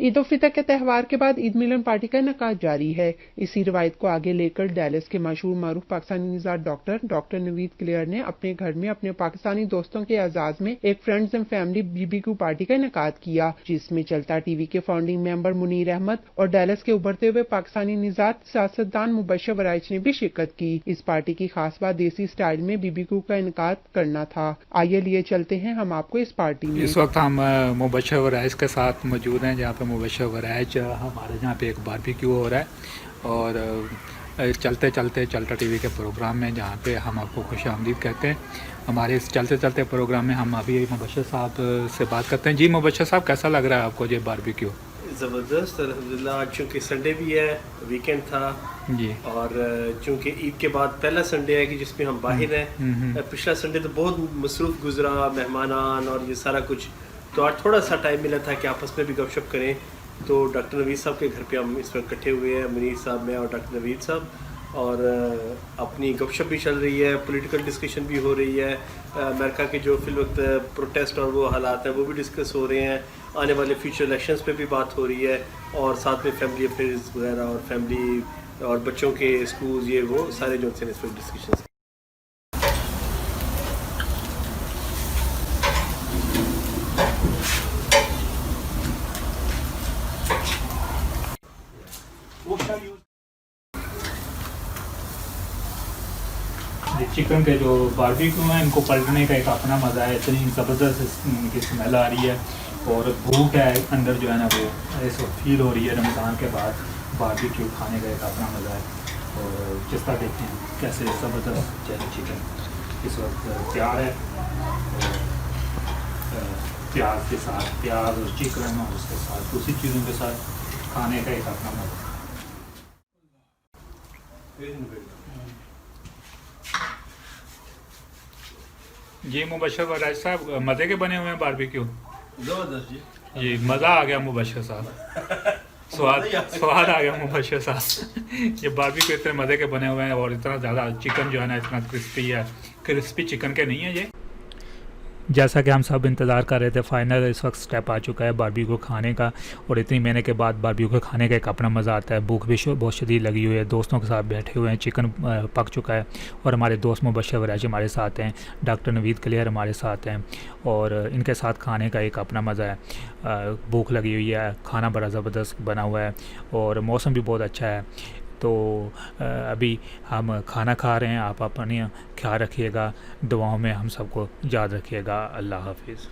ईद उल फितर के त्यौहार के बाद ईद मिलन पार्टी का इनेकाद जारी है। इसी रिवायत को आगे लेकर डैलस के मशहूर मारूफ पाकिस्तानी निजात डॉक्टर नवीद क्लियर ने अपने घर में अपने पाकिस्तानी दोस्तों के एजाज में एक friends and family BBQ party का इनेकाद किया, जिसमें चलता टीवी के फाउंडिंग मेंबर मुनीर अहमद और डैलस के उभरते हुए पाकिस्तानी निजात सियासतदान मुबशर वराइच ने भी शिरकत की। इस पार्टी की खास बात देसी स्टाइल में बीबीक्यू का इनेकाद करना था। आइए लिए चलते हैं हम आपको इस पार्टी में। इस वक्त हम मुबशर वराइच के साथ मौजूद हैं, जहाँ पे मुबशर वराइच हमारे यहाँ पे एक बारबेक्यू हो रहा है और चलते चलते चलता टीवी के प्रोग्राम में, जहाँ पे हम आपको खुशामदीद कहते हैं। हमारे इस चलते चलते प्रोग्राम में हम अभी मुबशर साहब से बात करते हैं। जी मुबशर साहब, कैसा लग रहा है आपको ये बारबेक्यू? ज़बरदस्त, अल्हम्दुलिल्लाह। आज चूँकि संडे भी है, वीकेंड था जी, और चूँकि ईद के बाद पहला संडे है कि जिसमें हम बाहर हैं। पिछला संडे तो बहुत मसरूफ़ गुजरा, मेहमान और ये सारा कुछ, तो आज थोड़ा सा टाइम मिला था कि आपस में भी गपशप करें। तो डॉक्टर नवीद साहब के घर पे हम इस वक्त इकट्ठे हुए हैं, मुनीर साहब, मैं और डॉक्टर नवीद साहब, और अपनी गपशप भी चल रही है, पॉलिटिकल डिस्कशन भी हो रही है। अमेरिका के जो फिल वक्त प्रोटेस्ट और वो हालात हैं वो भी डिस्कस हो रहे हैं। आने वाले फ्यूचर इलेक्शंस पे भी बात हो रही है, और साथ में फैमिली अफेयर्स वगैरह और फैमिली और बच्चों के स्कूल, ये वो सारे जो हैं इस वक्त डिस्कशन। चिकन के जो बारबेक्यू हैं इनको पलटने का एक अपना मज़ा है। इतनी ज़बरदस्त इनकी स्मेल आ रही है और भूख है अंदर जो है ना, वो ऐसा फील हो रही है। रमज़ान के बाद बारबेक्यू खाने का एक अपना मज़ा है। और जिस तरह देखें कैसे ज़बरदस्त चिकन इस वक्त तैयार है, और प्याज के साथ, प्याज और चिकन और उसके साथ दूसरी चीज़ों के साथ खाने का एक अपना मज़ा। जी मुबशर वराइच साहब, मज़े के बने हुए हैं बारबेक्यू? ज़बरदस्त जी, मज़ा आ गया मुबशर साहब। स्वाद आ गया मुबशर साहब। ये बारबेक्यू इतने मज़े के बने हुए हैं और इतना ज़्यादा चिकन जो है ना, इतना क्रिस्पी है। क्रिस्पी चिकन के नहीं है ये। जैसा कि हम सब इंतज़ार कर रहे थे, फाइनल इस वक्त स्टेप आ चुका है बारबेक्यू खाने का। और इतनी महीने के बाद बारबेक्यू खाने का एक अपना मज़ा आता है। भूख भी बहुत शदीद लगी हुई है, दोस्तों के साथ बैठे हुए हैं, चिकन पक चुका है और हमारे दोस्त मुबशर वराइच हमारे साथ हैं, डॉक्टर नवीद क्लियर हमारे साथ हैं, और इनके साथ खाने का एक अपना मज़ा है। भूख लगी हुई है, खाना बड़ा ज़बरदस्त बना हुआ है और मौसम भी बहुत अच्छा है। तो अभी हम खाना खा रहे हैं। आप अपने ख्याल रखिएगा, दुआओं में हम सबको याद रखिएगा। अल्लाह हाफिज़।